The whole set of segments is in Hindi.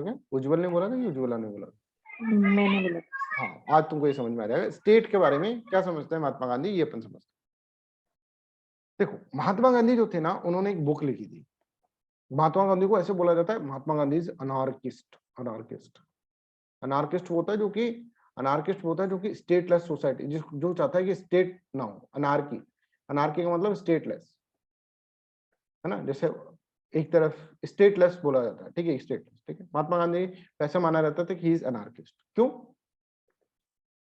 क्या उज्जवल ने बोला था कि उज्ज्वला ने बोला? मैंने बोला। हाँ, आज तुमको ये समझ में आ जाएगा स्टेट के बारे में क्या समझते हैं महात्मा गांधी, ये अपन समझते हैं। देखो महात्मा गांधी जो थे ना, उन्होंने एक बुक लिखी थी। महात्मा गांधी को ऐसे बोला जाता है, Mahatma Gandhi is anarchist. Anarchist anarchist वो होता है जो कि अनार्किस्ट वो होता है जो कि स्टेटलेस सोसाइटी, जो चाहता है कि स्टेट ना हो। अनार्की, अनार्की का मतलब स्टेटलेस है ना। जैसे एक तरफ स्टेटलेस बोला जाता है, ठीक है, स्टेटलेस, ठीक है। महात्मा गांधी ऐसा माना जाता था कि ही इज अनार्किस्ट। क्यों?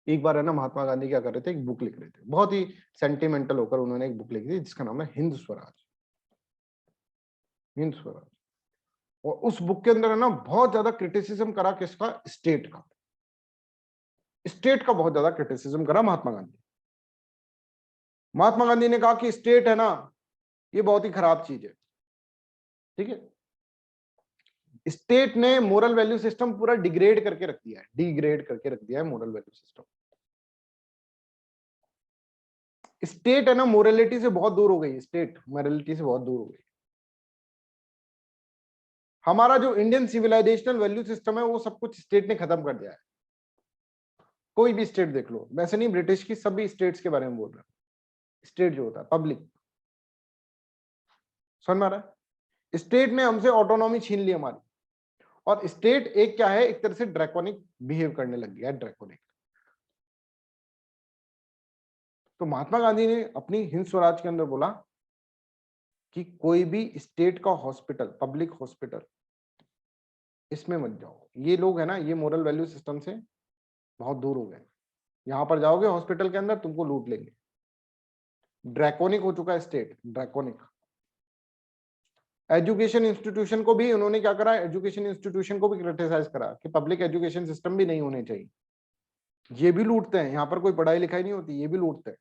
एक बार है ना, महात्मा गांधी क्या कर रहे थे, एक बुक लिख रहे थे, बहुत ही सेंटिमेंटल होकर उन्होंने एक बुक लिखी थी जिसका नाम है हिंद स्वराज। हिंद स्वराज। और उस बुक के अंदर है ना बहुत ज्यादा क्रिटिसिज्म करा किसका? स्टेट का। स्टेट का बहुत ज्यादा क्रिटिसिज्म करा महात्मा गांधी। महात्मा गांधी ने कहा कि स्टेट है ना, ये बहुत ही खराब चीज है, ठीक है। स्टेट ने मोरल वैल्यू सिस्टम पूरा डिग्रेड करके रख दिया है, डिग्रेड करके रख दिया है मोरल वैल्यू सिस्टम। स्टेट है ना मोरलिटी से बहुत दूर हो गई, स्टेट मोरलिटी से बहुत दूर हो गई। हमारा जो इंडियन सिविलाइजेशनल वैल्यू सिस्टम है वो सब कुछ स्टेट ने खत्म कर दिया है। कोई भी स्टेट देख लो, वैसे नहीं ब्रिटिश की, सभी स्टेट्स के बारे में बोल रहा हूं। स्टेट जो होता है पब्लिक, समझ में आ रहा है? स्टेट ने हमसे ऑटोनॉमी छीन ली हमारी। और स्टेट एक क्या है, एक तरह से ड्रैकोनिक बिहेव करने लग गया है, ड्रैकोनिक। तो महात्मा गांधी ने अपनी हिंद स्वराज के अंदर बोला कि कोई भी स्टेट का हॉस्पिटल, पब्लिक हॉस्पिटल, इसमें मत जाओ। ये लोग है ना, ये मोरल वैल्यू सिस्टम से बहुत दूर हो गए। यहां पर जाओगे हॉस्पिटल के अंदर, तुमको लूट लेंगे। ड्रैकोनिक हो चुका है स्टेट, ड्रैकोनिक। एजुकेशन इंस्टीट्यूशन को भी उन्होंने क्या करा, एजुकेशन इंस्टीट्यूशन को भी क्रिटिसाइज करा कि पब्लिक एजुकेशन सिस्टम भी नहीं होने चाहिए। ये भी लूटते हैं, यहां पर कोई पढ़ाई लिखाई नहीं होती, ये भी लूटते हैं।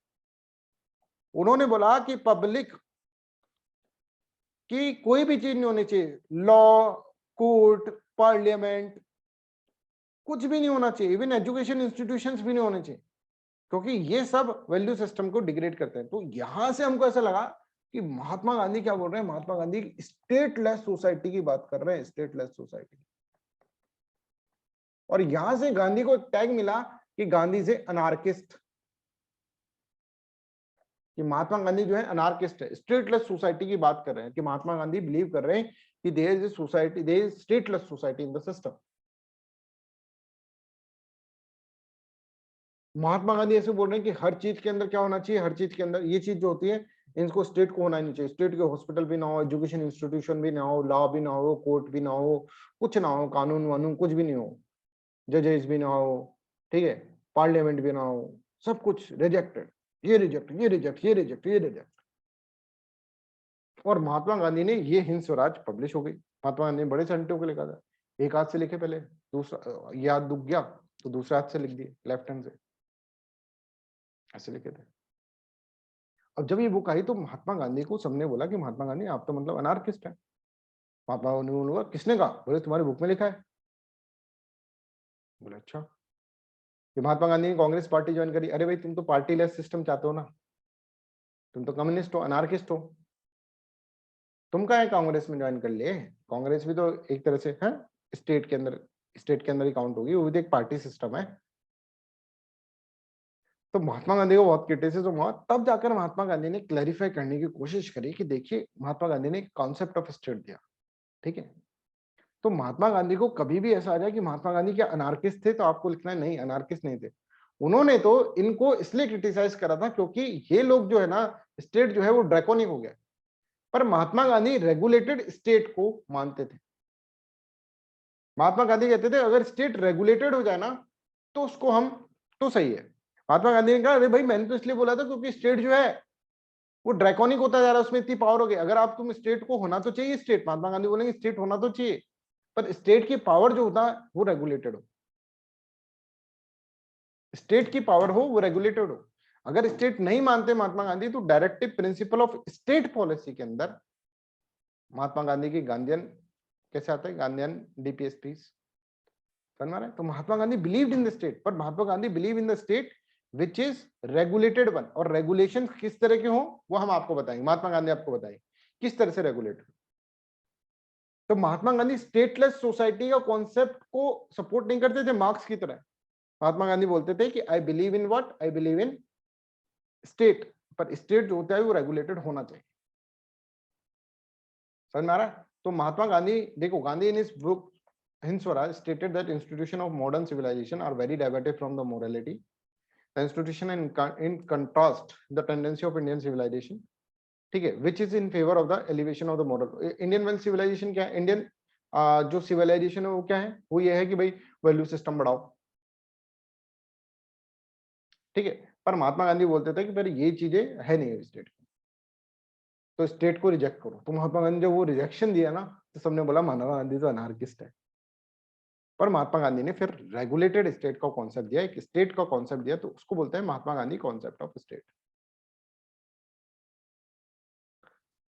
उन्होंने बोला कि पब्लिक की कोई भी चीज नहीं होनी चाहिए, लॉ, कोर्ट, पार्लियामेंट, कुछ भी नहीं होना चाहिए, इवन एजुकेशन इंस्टीट्यूशंस भी नहीं होने चाहिए, क्योंकि ये सब वैल्यू सिस्टम को डिग्रेड करते हैं। तो यहां से हमको ऐसा लगा कि महात्मा गांधी क्या बोल रहे हैं, महात्मा गांधी स्टेटलेस सोसाइटी की बात कर रहे हैं, स्टेटलेस सोसाइटी। और यहां से गांधी को एक टैग मिला कि गांधी से अनार्किस्ट, कि महात्मा गांधी जो है अनार्किस्ट है, स्टेटलेस सोसाइटी की बात कर रहे हैं, कि महात्मा गांधी बिलीव कर रहे हैं कि there is society, there is stateless society in the system. Mahatma Gandhi ऐसे बोल रहे हैं कि हर चीज के अंदर क्या होना चाहिए, हर चीज के अंदर ये चीज जो होती है, इनको स्टेट को होना नहीं चाहिए। स्टेट के हॉस्पिटल भी ना हो, एजुकेशन इंस्टीट्यूशन भी ना हो, लॉ भी ना हो, कोर्ट भी ना हो, कुछ ना हो, कानून वानून कुछ भी नहीं हो, जजेस भी ना हो, ठीक है, पार्लियामेंट भी ना हो, सब कुछ रिजेक्टेड। ये रिजेक्ट, ये रिजेक्ट, ये रिजेक्ट, ये रिजेक्ट। और महात्मा गांधी ने ये हिंद स्वराज पब्लिश हो गई। महात्मा गांधी ने बड़े सेंटों को लिखा था, एक हाथ से लिखे पहले, दूसरा ये हाथ दुख गया तो दूसरे हाथ से लिख दिए, लेफ्ट हैंड से ऐसे लिखे थे। अब जब ये बुक आई तो महात्मा गांधी को सबने बोला कि महात्मा गांधी आप तो मतलब अनार्किस्ट है। महात्मा गांधी ने बोला किसने कहा? बोले तुम्हारी बुक में लिखा है। बोले अच्छा। कि महात्मा गांधी ने कांग्रेस पार्टी ज्वाइन करी। अरे भाई तुम तो पार्टी लेस सिस्टम चाहते हो ना, तुम तो कम्युनिस्ट हो, अनार्किस्ट हो, तुम क्या है कांग्रेस में ज्वाइन कर लिए? कांग्रेस भी तो एक तरह से है स्टेट के अंदर, स्टेट के अंदर ही काउंट होगी, वो भी तो एक पार्टी सिस्टम है। तो महात्मा गांधी को बहुत क्रिटिसिज्म हुआ। तब जाकर महात्मा गांधी ने क्लैरिफाई करने की कोशिश करी कि देखिए, महात्मा गांधी ने कॉन्सेप्ट ऑफ स्टेट दिया, ठीक है। तो महात्मा गांधी को कभी भी ऐसा आ जाए कि महात्मा गांधी क्या अनार्किस्ट थे, तो आपको लिखना है नहीं, अनार्किस्ट नहीं थे। उन्होंने तो इनको इसलिए क्रिटिसाइज करा था क्योंकि ये लोग जो है ना, स्टेट जो है वो ड्रैकोनिक हो गया। पर महात्मा गांधी रेगुलेटेड स्टेट को मानते थे। महात्मा गांधी कहते थे अगर स्टेट रेगुलेटेड हो जाए ना तो उसको हम, तो सही है। महात्मा गांधी ने कहा अरे भाई मैंने तो इसलिए बोला था क्योंकि स्टेट जो है वो ड्रैकोनिक होता जा रहा है, उसमें इतनी पावर हो गई। अगर आप तुम स्टेट को होना तो चाहिए, स्टेट, महात्मा गांधी बोलेंगे स्टेट होना तो चाहिए, पर स्टेट की पावर जो होता है वो रेगुलेटेड हो, स्टेट की पावर हो वो रेगुलेटेड हो। अगर स्टेट नहीं मानते महात्मा गांधी तो directive principle of state policy के अंदर महात्मा गांधी की गांधीयन कैसे आता है, गांधीयन डीपीएसपी, समझ में आ रहा है? तो Mahatma Gandhi believed in the state, पर Mahatma Gandhi believe in the state which is regulated one. और रेगुलेशन किस तरह के हो वो हम आपको बताएंगे, महात्मा गांधी आपको बताएंगे किस तरह से रेगुलेटेड। तो महात्मा गांधी स्टेटलेस सोसाइटी का कॉन्सेप्ट को सपोर्ट नहीं करते थे मार्क्स की तरह। महात्मा गांधी बोलते थे कि I believe in what, I believe in state, पर स्टेट जो होता है वो रेगुलेटेड होना चाहिए। समझ में आ रहा है? तो महात्मा गांधी, देखो, Gandhi in his book Hind Swaraj stated that institution of modern civilization are very diverted from the morality. The institution in contrast the tendency of Indian civilization, ठीक है, which is in favor of the elevation of the moral. Indian well civilization क्या है? Indian जो civilization है वो क्या है? वो ये है कि भाई वैल्यू सिस्टम बढ़ाओ, ठीक है। पर महात्मा गांधी बोलते थे कि फिर ये चीजें है नहीं स्टेट, तो स्टेट को रिजेक्ट करो। तो महात्मा गांधी जब वो रिजेक्शन दिया ना, तो सबने बोला महात्मा गांधी तो अनार्किस्ट है। पर महात्मा गांधी ने फिर रेगुलेटेड स्टेट का कॉन्सेप्ट दिया, एक स्टेट का कॉन्सेप्ट दिया, तो उसको बोलते हैं Mahatma Gandhi concept of state.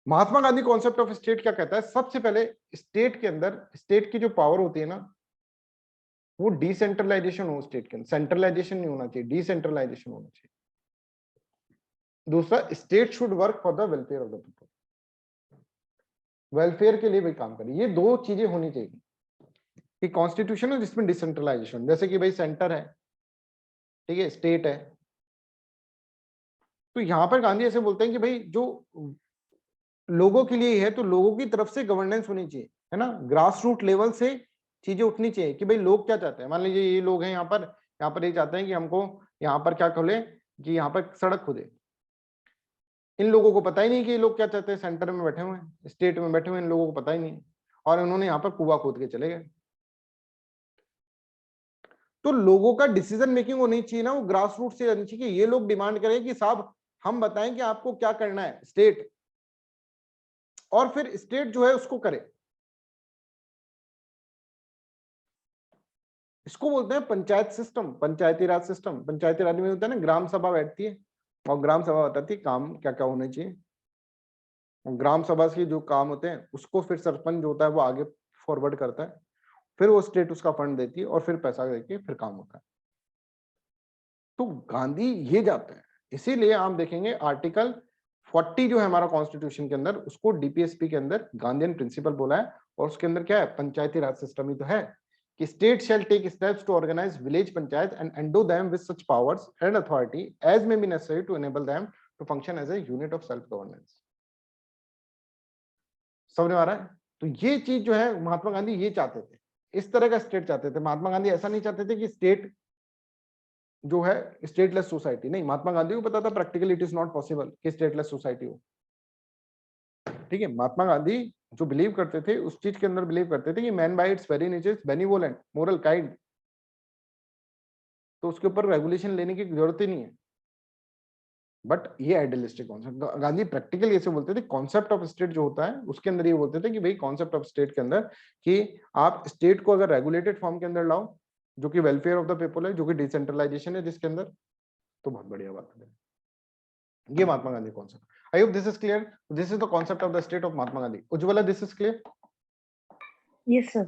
Mahatma Gandhi concept of state क्या कहता है? सबसे पहले स्टेट के अंदर, स्टेट की जो पावर होती है ना, वो डिसेंट्रलाइजेशन हो स्टेट के अंदर, सेंट्रलाइजेशन नहीं होना चाहिए, डिसेंट्रलाइजेशन होना चाहिए। दूसरा, state should work for the welfare of the people, welfare के लिए भी काम करे। ये दो चीजें होनी चाहिए कि कॉन्स्टिट्यूशन है जिसमें डिसेंट्रलाइजेशन, जैसे कि भाई सेंटर है, ठीक है, स्टेट है। तो यहां पर गांधी ऐसे बोलते हैं कि भाई जो लोगों के लिए है, तो लोगों की तरफ से गवर्नेंस होनी चाहिए, है ना, ग्रास रूट लेवल से चीजें उठनी चाहिए कि भाई लोग क्या चाहते हैं। मान लीजिए ये लोग हैं यहाँ पर ये चाहते हैं कि हमको यहाँ पर क्या खोले, कि यहाँ पर सड़क खुदे। इन लोगों को पता ही नहीं कि ये लोग क्या चाहते हैं, सेंटर में बैठे हुए हैं, स्टेट में बैठे हुए हैं, इन लोगों को पता ही नहीं, और उन्होंने यहाँ पर कुआं खोद के चले गए। तो लोगों का डिसीजन मेकिंग होनी चाहिए ना, वो ग्रास रूट से रहनी चाहिए। ये लोग डिमांड करें कि साहब हम बताएं कि आपको क्या करना है, स्टेट, और फिर स्टेट जो है उसको करे। इसको बोलते हैं पंचायत सिस्टम, पंचायती राज सिस्टम। पंचायती राज में होता है ना, ग्राम सभा बैठती है और ग्राम सभा बताती है काम क्या क्या होने चाहिए। ग्राम सभा के जो काम होते हैं उसको फिर सरपंच जो होता है वो आगे फॉरवर्ड करता है, फिर वो स्टेट उसका फंड देती है और फिर पैसा देके फिर काम होता है। तो गांधी ये जाते हैं, इसीलिए आप देखेंगे आर्टिकल 40 जो है हमारा कॉन्स्टिट्यूशन के अंदर, उसको डीपीएसपी के अंदर गांधीयन प्रिंसिपल बोला है, और उसके अंदर क्या है, पंचायती राज सिस्टम ही तो है कि state shall take steps to organise village panchayat and endow them with such powers and authority as may be necessary to enable them to function as a unit of self governance. समझ में आ रहा है? तो ये चीज जो है महात्मा गांधी ये चाहते थे, इस तरह का स्टेट चाहते थे। महात्मा गांधी ऐसा नहीं चाहते थे कि स्टेट जो है स्टेटलेस सोसाइटी, नहीं, महात्मा गांधी को पता था practically it is not possible कि स्टेटलेस सोसाइटी हो, ठीक है। महात्मा गांधी जो बिलीव करते थे उस चीज के अंदर बिलीव करते थे कि man bye it's very nature is benevolent, moral, kind, तो उसके ऊपर रेगुलेशन लेने की जरूरत ही नहीं है। बट ये आइडियलिस्टिक कॉन्सेप्ट, गांधी प्रैक्टिकली ऐसे बोलते थे। कॉन्सेप्ट ऑफ स्टेट जो होता है उसके अंदर ये बोलते थे कि भाई कॉन्सेप्ट ऑफ स्टेट के अंदर कि आप स्टेट को अगर रेगुलेटेड फॉर्म के अंदर लाओ जो कि वेलफेयर ऑफ द पीपल है, जो कि डिसेंट्रलाइजेशन है जिसके अंदर, तो बहुत बढ़िया बात है। ये Mahatma Gandhi concept, I hope this is clear. This is the concept of the state of Mahatma Gandhi. Ujjwala, this is clear? Yes, sir.